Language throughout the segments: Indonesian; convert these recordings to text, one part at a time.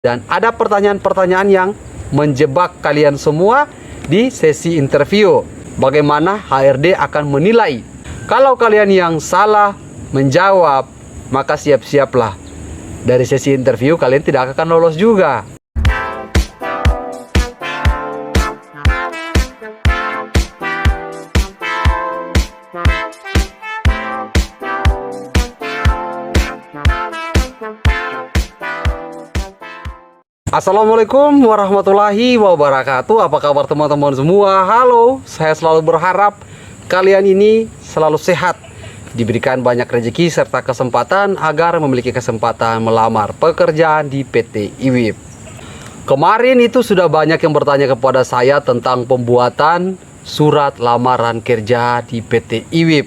Dan ada pertanyaan-pertanyaan yang menjebak kalian semua di sesi interview. Bagaimana HRD akan menilai. Kalau kalian yang salah menjawab, maka siap-siaplah. Dari sesi interview kalian tidak akan lolos juga. Assalamualaikum warahmatullahi wabarakatuh. Apa kabar teman-teman semua? Halo, saya selalu berharap kalian ini selalu sehat, diberikan banyak rezeki serta kesempatan agar memiliki kesempatan melamar pekerjaan di PT IWIB. Kemarin itu sudah banyak yang bertanya kepada saya tentang pembuatan surat lamaran kerja di PT IWIB.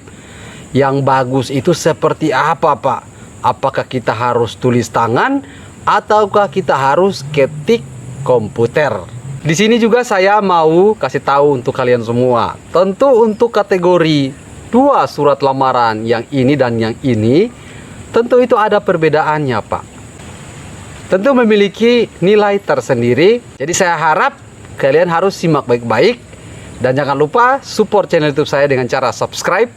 Yang bagus itu seperti apa, Pak? Apakah kita harus tulis tangan ataukah kita harus ketik komputer? Di sini juga saya mau kasih tahu untuk kalian semua. Tentu untuk kategori dua surat lamaran, yang ini dan yang ini, tentu itu ada perbedaannya, Pak. Tentu memiliki nilai tersendiri. Jadi saya harap kalian harus simak baik-baik. Dan jangan lupa support channel YouTube saya dengan cara subscribe,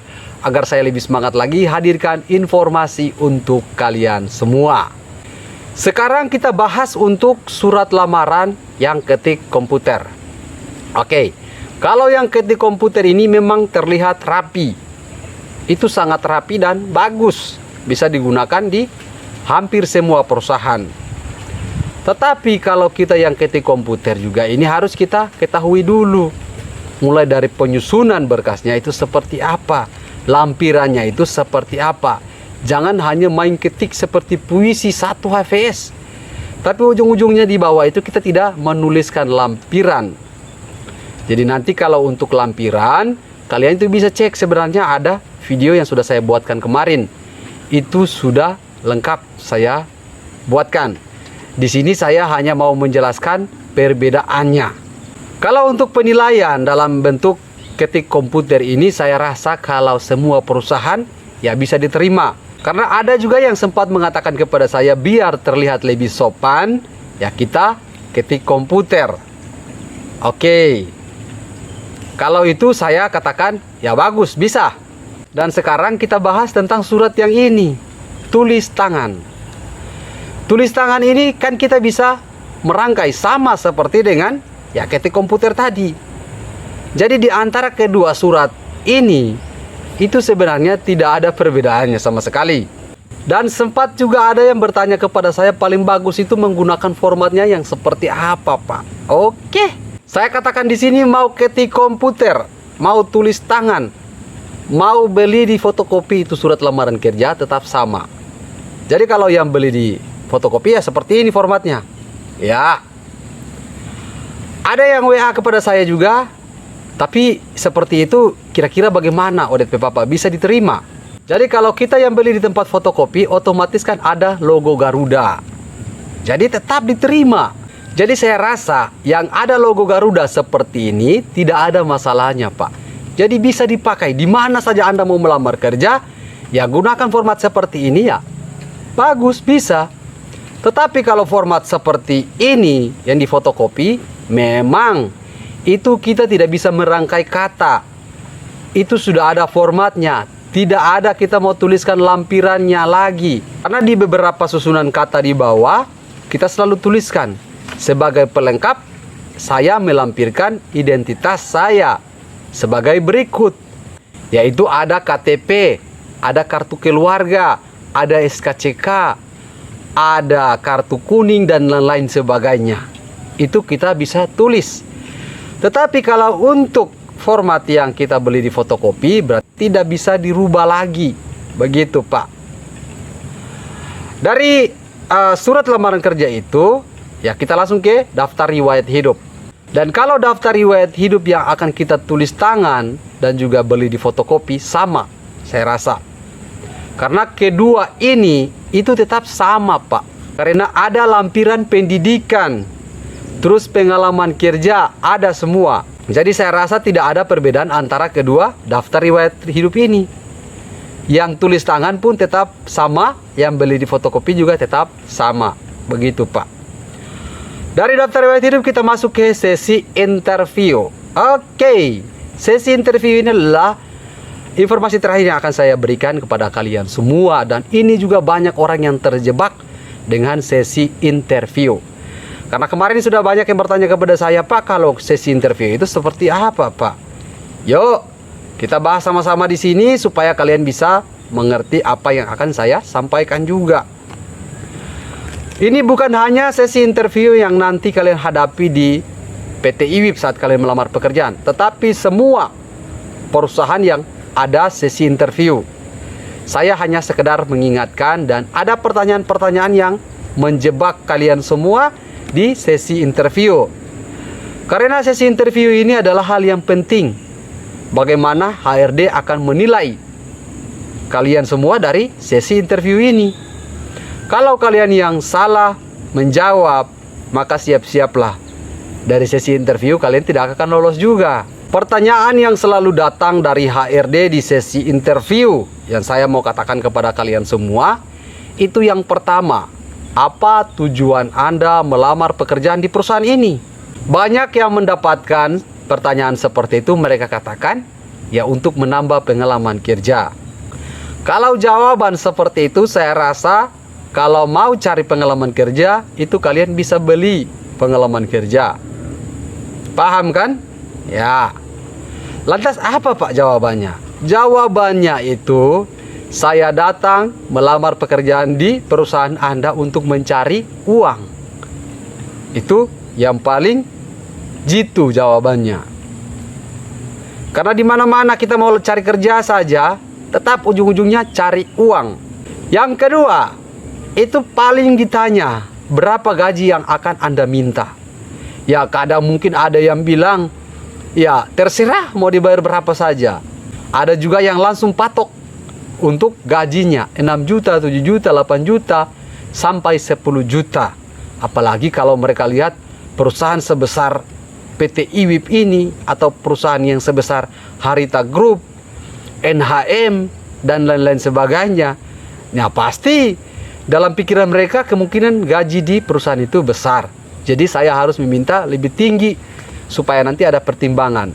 agar saya lebih semangat lagi hadirkan informasi untuk kalian semua. Sekarang kita bahas untuk surat lamaran yang ketik komputer. Oke, kalau yang ketik komputer ini memang terlihat rapi. Itu sangat rapi dan bagus. Bisa digunakan di hampir semua perusahaan. Tetapi kalau kita yang ketik komputer juga ini harus kita ketahui dulu. Mulai dari penyusunan berkasnya itu seperti apa. Lampirannya itu seperti apa. Jangan hanya main ketik seperti puisi 1 HVS. Tapi ujung-ujungnya di bawah itu kita tidak menuliskan lampiran. Jadi nanti kalau untuk lampiran, kalian itu bisa cek, sebenarnya ada video yang sudah saya buatkan kemarin. Itu sudah lengkap saya buatkan. Di sini saya hanya mau menjelaskan perbedaannya. Kalau untuk penilaian dalam bentuk ketik komputer ini, saya rasa kalau semua perusahaan ya bisa diterima. Karena ada juga yang sempat mengatakan kepada saya, biar terlihat lebih sopan, ya kita ketik komputer. Oke. Kalau itu saya katakan, ya bagus, bisa. Dan sekarang kita bahas tentang surat yang ini. Tulis tangan. Tulis tangan ini kan kita bisa merangkai sama seperti dengan ya ketik komputer tadi. Jadi di antara kedua surat ini, itu sebenarnya tidak ada perbedaannya sama sekali. Dan sempat juga ada yang bertanya kepada saya, paling bagus itu menggunakan formatnya yang seperti apa, Pak? Oke, saya katakan di sini mau ketik komputer, mau tulis tangan, mau beli di fotokopi itu surat lamaran kerja tetap sama. Jadi kalau yang beli di fotokopi ya seperti ini formatnya. Ya. Ada yang WA kepada saya juga. Tapi seperti itu kira-kira bagaimana ODP Bapak bisa diterima? Jadi kalau kita yang beli di tempat fotokopi, otomatis kan ada logo Garuda. Jadi tetap diterima. Jadi saya rasa yang ada logo Garuda seperti ini tidak ada masalahnya, Pak. Jadi bisa dipakai di mana saja Anda mau melamar kerja, ya gunakan format seperti ini ya. Bagus, bisa. Tetapi kalau format seperti ini yang di fotokopi, memang itu kita tidak bisa merangkai kata. Itu sudah ada formatnya. Tidak ada kita mau tuliskan lampirannya lagi. Karena di beberapa susunan kata di bawah, kita selalu tuliskan. Sebagai pelengkap, saya melampirkan identitas saya sebagai berikut. Yaitu ada KTP, ada kartu keluarga, ada SKCK, ada kartu kuning, dan lain-lain sebagainya. Itu kita bisa tulis. Tetapi kalau untuk format yang kita beli di fotokopi, berarti tidak bisa dirubah lagi. Begitu, Pak. Dari surat lamaran kerja itu, ya kita langsung ke daftar riwayat hidup. Dan kalau daftar riwayat hidup yang akan kita tulis tangan dan juga beli di fotokopi, sama, saya rasa. Karena kedua ini, itu tetap sama, Pak. Karena ada lampiran pendidikan. Terus pengalaman kerja ada semua. Jadi saya rasa tidak ada perbedaan antara kedua daftar riwayat hidup ini. Yang tulis tangan pun tetap sama, yang beli di fotokopi juga tetap sama. Begitu, Pak. Dari daftar riwayat hidup kita masuk ke sesi interview. Oke, sesi interview ini adalah informasi terakhir yang akan saya berikan kepada kalian semua. Dan ini juga banyak orang yang terjebak dengan sesi interview. Karena kemarin sudah banyak yang bertanya kepada saya, Pak, kalau sesi interview itu seperti apa, Pak? Yuk, kita bahas sama-sama di sini supaya kalian bisa mengerti apa yang akan saya sampaikan juga. Ini bukan hanya sesi interview yang nanti kalian hadapi di PT IWIB saat kalian melamar pekerjaan, tetapi semua perusahaan yang ada sesi interview. Saya hanya sekedar mengingatkan dan ada pertanyaan-pertanyaan yang menjebak kalian semua di sesi interview. Karena sesi interview ini adalah hal yang penting. Bagaimana HRD akan menilai kalian semua dari sesi interview ini. Kalau kalian yang salah menjawab, maka siap-siaplah. Dari sesi interview kalian tidak akan lolos juga. Pertanyaan yang selalu datang dari HRD di sesi interview yang saya mau katakan kepada kalian semua, itu yang pertama, apa tujuan Anda melamar pekerjaan di perusahaan ini? Banyak yang mendapatkan pertanyaan seperti itu, mereka katakan, ya untuk menambah pengalaman kerja. Kalau jawaban seperti itu, saya rasa kalau mau cari pengalaman kerja, itu kalian bisa beli pengalaman kerja. Paham kan? Ya. Lantas apa Pak jawabannya? Jawabannya itu, saya datang melamar pekerjaan di perusahaan Anda untuk mencari uang. Itu yang paling jitu jawabannya. Karena di mana-mana kita mau cari kerja saja, tetap ujung-ujungnya cari uang. Yang kedua, itu paling ditanya, berapa gaji yang akan Anda minta? Ya kadang mungkin ada yang bilang, ya terserah mau dibayar berapa saja. Ada juga yang langsung patok untuk gajinya, 6 juta, 7 juta, 8 juta, sampai 10 juta. Apalagi kalau mereka lihat perusahaan sebesar PT IWIB ini, atau perusahaan yang sebesar Harita Group, NHM, dan lain-lain sebagainya. Ya pasti dalam pikiran mereka kemungkinan gaji di perusahaan itu besar. Jadi saya harus meminta lebih tinggi supaya nanti ada pertimbangan.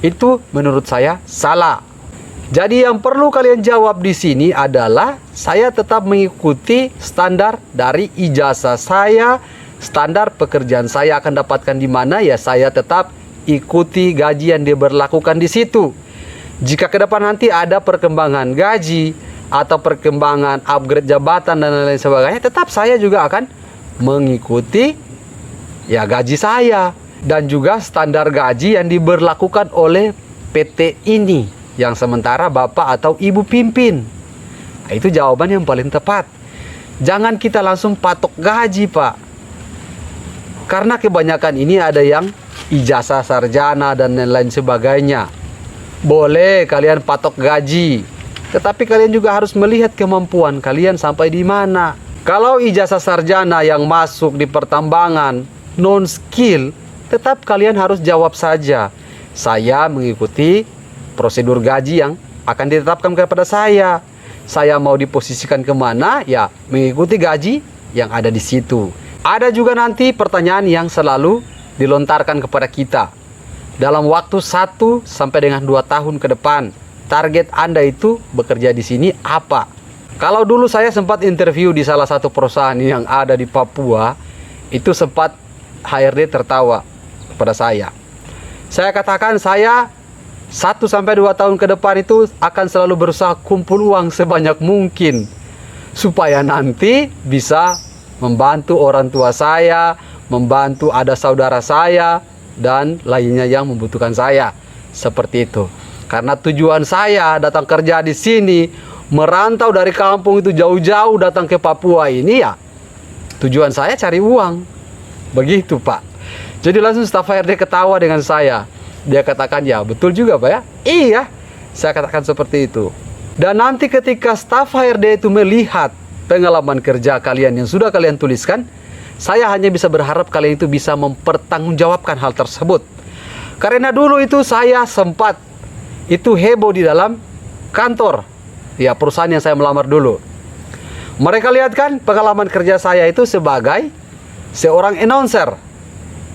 Itu menurut saya salah. Jadi yang perlu kalian jawab di sini adalah saya tetap mengikuti standar dari ijazah saya, standar pekerjaan saya akan dapatkan di mana, ya saya tetap ikuti gaji yang diberlakukan di situ. Jika ke depan nanti ada perkembangan gaji atau perkembangan upgrade jabatan dan lain-lain sebagainya, tetap saya juga akan mengikuti ya gaji saya dan juga standar gaji yang diberlakukan oleh PT ini yang sementara Bapak atau Ibu pimpin. Nah, itu jawaban yang paling tepat. Jangan kita langsung patok gaji, Pak. Karena kebanyakan ini ada yang ijazah sarjana dan lain-lain sebagainya. Boleh kalian patok gaji, tetapi kalian juga harus melihat kemampuan kalian sampai di mana. Kalau ijazah sarjana yang masuk di pertambangan non skill, tetap kalian harus jawab saja, saya mengikuti prosedur gaji yang akan ditetapkan kepada saya. Saya mau diposisikan kemana, ya mengikuti gaji yang ada di situ. Ada juga nanti pertanyaan yang selalu dilontarkan kepada kita. Dalam waktu 1 sampai dengan 2 tahun ke depan, target Anda itu bekerja di sini apa? Kalau dulu saya sempat interview di salah satu perusahaan yang ada di Papua, itu sempat HRD tertawa kepada saya. Saya katakan saya 1 sampai 2 tahun ke depan itu akan selalu berusaha kumpul uang sebanyak mungkin supaya nanti bisa membantu orang tua saya, membantu ada saudara saya dan lainnya yang membutuhkan saya. Seperti itu. Karena tujuan saya datang kerja di sini, merantau dari kampung itu jauh-jauh datang ke Papua ini, ya tujuan saya cari uang. Begitu Pak. Jadi langsung staf HRD ketawa dengan saya. Dia katakan, ya betul juga Pak ya. Iya, saya katakan seperti itu. Dan nanti ketika staf HRD itu melihat pengalaman kerja kalian yang sudah kalian tuliskan, saya hanya bisa berharap kalian itu bisa mempertanggungjawabkan hal tersebut. Karena dulu itu saya sempat itu heboh di dalam kantor, ya perusahaan yang saya melamar dulu. Mereka lihat kan pengalaman kerja saya itu sebagai seorang announcer.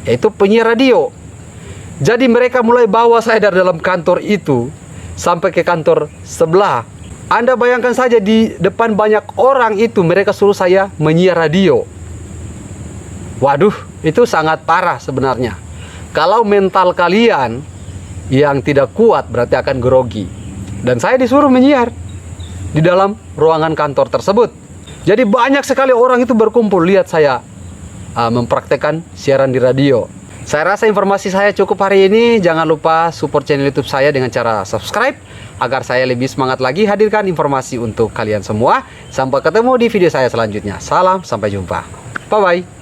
yaitu penyiar radio. Jadi mereka mulai bawa saya dari dalam kantor itu sampai ke kantor sebelah. Anda bayangkan saja, di depan banyak orang itu mereka suruh saya menyiar radio. Waduh, itu sangat parah sebenarnya. Kalau mental kalian yang tidak kuat berarti akan grogi. Dan saya disuruh menyiar di dalam ruangan kantor tersebut. Jadi banyak sekali orang itu berkumpul lihat saya mempraktekkan siaran di radio. Saya rasa informasi saya cukup hari ini. Jangan lupa support channel YouTube saya dengan cara subscribe agar saya lebih semangat lagi hadirkan informasi untuk kalian semua. Sampai ketemu di video saya selanjutnya. Salam, sampai jumpa. Bye bye.